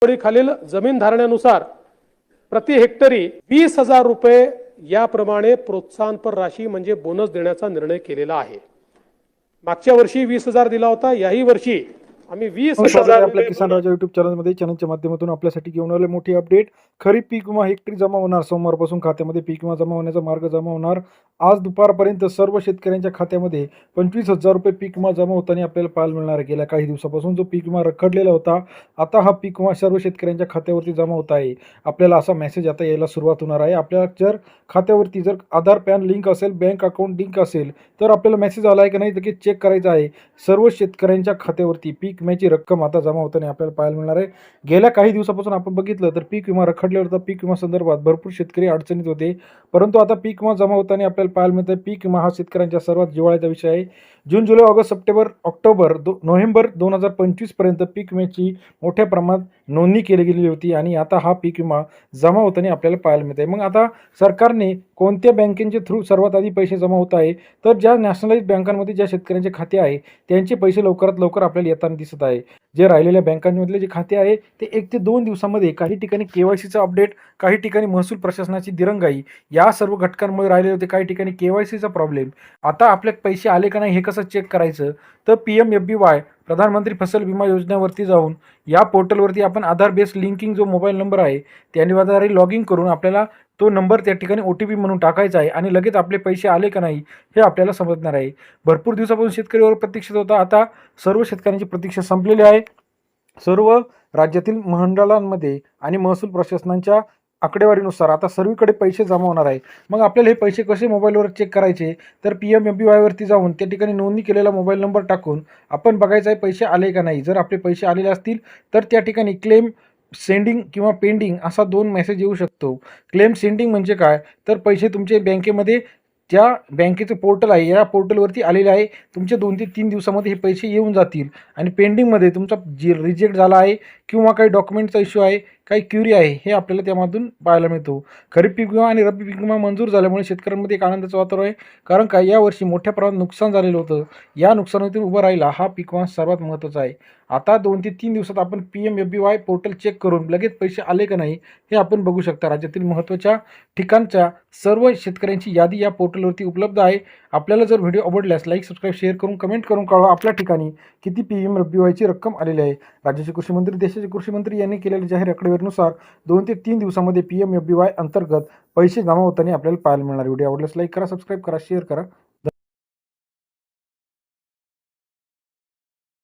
खालील जमीन धारण्यानुसार प्रति हेक्टरी 20,000 रुपये याप्रमाणे प्रोत्साहनपर राशी म्हणजे बोनस देण्याचा निर्णय केलेला आहे। मागच्या वर्षी 20,000 दिला होता, याही वर्षी आम्ही 20,000 आपल्या किसान राजा युट्यूब चॅनलमध्ये चॅनलच्या माध्यमातून आपल्यासाठी घेऊन आले मोठी अपडेट। खरीप पीक विमा हेक्टरी जमा होणार सोमवारपासून खात्यामध्ये पीक विमा जमा होण्याचा मार्ग जमा होणार। आज दुपारपर्यंत सर्व शेतकऱ्यांच्या खात्यामध्ये 25,000 रुपये पीक विमा जमा होताना आपल्याला पाहायला मिळणार आहे। गेल्या काही दिवसापासून जो पीक विमा रखडलेला होता, आता हा पीक विमा सर्व शेतकऱ्यांच्या खात्यावरती जमा होत आहे। आपल्याला असा मेसेज आता यायला सुरुवात होणार आहे। आपल्या जर खात्यावरती जर आधार पॅन लिंक असेल, बँक अकाउंट लिंक असेल, तर आपल्याला मेसेज आला आहे की नाही ते चेक करायचं आहे। सर्व शेतकऱ्यांच्या खात्यावरती पीक विम्याची रक्कम आता जमा होताना आपल्याला पाहायला मिळणार आहे। गेल्या काही दिवसापासून आपण बघितलं तर पीक विमा रखडल्यावर तर पीक विमा संदर्भात भरपूर शेतकरी अडचणीत होते, परंतु आता पीक विमा जमा होताना आपल्याला पाहायला मिळतं पीक विमा हा शेतकऱ्यांच्या सर्वात जिव्हाळ्याचा विषय आहे। जून, जुलै, ऑगस्ट, सप्टेंबर, ऑक्टोबर, नोव्हेंबर 2025 पर्यंत पीक विम्याची मोठ्या प्रमाणात नोंदणी केली गेलेली होती आणि आता हा पीक विमा जमा होताना आपल्याला पाहायला मिळत आहे। मग आता सरकारने कोणत्या बँकेच्या थ्रू सर्वात आधी पैसे जमा होत आहे, तर ज्या नॅशनलाइज बँकांमध्ये ज्या शेतकऱ्यांचे खाते आहे त्यांचे पैसे लवकरात लवकर आपल्याला येताना दिसत आहे। जे राहिलेल्या बँकांमधले जे खाते आहे ते 1 ते 2 दिवसामध्ये काही ठिकाणी केवायसीचा अपडेट, काही ठिकाणी महसूल प्रशासनाची दिरंगाई, या सर्व घटकांमुळे राहिले होते। काही ठिकाणी केवायसीचा प्रॉब्लेम। आता आपले पैसे आले का नाही हे कसं चेक करायचं, तर PMFBY प्रधानमंत्री फसल विमा योजनेवरती जाऊन या पोर्टलवरती आपण आधार बेस लिंकिंग जो मोबाईल नंबर आहे त्याद्वारे लॉग इन करून आपल्याला तो नंबर त्या ठिकाणी OTP म्हणून टाकायचा आहे आणि लगेच आपले पैसे आले का नाही हे आपल्याला समजणार आहे। भरपूर दिवसापासून शेतकरीवर प्रतीक्षेत होता, आता सर्व शेतकऱ्यांची प्रतीक्षा संपलेली आहे। सर्व राज्यातील मंडळांमध्ये आणि महसूल प्रशासनाच्या आकडेवारीनुसार आता सर्वीकडे पैसे जमा होणार आहे। मग आपल्याला हे पैसे कसे मोबाईलवर चेक करायचे, तर PMFBY वरती जाऊन त्या ठिकाणी नोंदणी केलेला मोबाईल नंबर टाकून आपण बघायचं आहे पैसे आले का नाही। जर आपले पैसे आलेले असतील तर त्या ठिकाणी क्लेम सेंडिंग किंवा पेंडिंग असा 2 मेसेज येऊ शकतो। क्लेम सेंडिंग म्हणजे काय, तर पैसे तुमचे बँकेमध्ये ज्या बँकेचं पोर्टल आहे या पोर्टलवरती आलेले आहे, तुमचे 2 ते 3 दिवसामध्ये हे पैसे येऊन जातील। आणि पेंडिंगमध्ये तुमचा रिजेक्ट झाला आहे किंवा काही डॉक्युमेंटचा इश्यू आहे, काही क्युरी आहे, हे आपल्याला त्यामधून पाहायला मिळतो। खरीप पीक विमा आणि रब्बी पीक विमा मंजूर झाल्यामुळे शेतकऱ्यांमध्ये एक आनंदाचं वातावरण आहे, कारण का यावर्षी मोठ्या प्रमाणात नुकसान झालेलं होतं। या नुकसानातून उभं राहायला हा पीक विमा सर्वात महत्त्वाचा आहे। आता 2 ते 3 दिवसात आपण PMFBY पोर्टल चेक करून लगेच पैसे आले का नाही हे आपण बघू शकता। राज्यातील महत्त्वाच्या ठिकाणच्या सर्व शेतकऱ्यांची यादी या पोर्टलवरती उपलब्ध आहे। आपल्याला जर व्हिडिओ आवडल्यास लाईक, सबस्क्राईब, शेअर करून कमेंट करून कळवा आपल्या ठिकाणी किती PMFBYची रक्कम आलेली आहे। राज्याचे कृषी मंत्री, देशाचे कृषी मंत्री यांनी केलेल्या जाहीर आकडेवारीनुसार 2 ते 3 दिवसामध्ये PMFBY अंतर्गत पैसे जमा होताना आपल्याला पाहायला मिळणार। व्हिडिओ आवडल्यास लाईक करा, सबस्क्राईब करा, शेअर करा।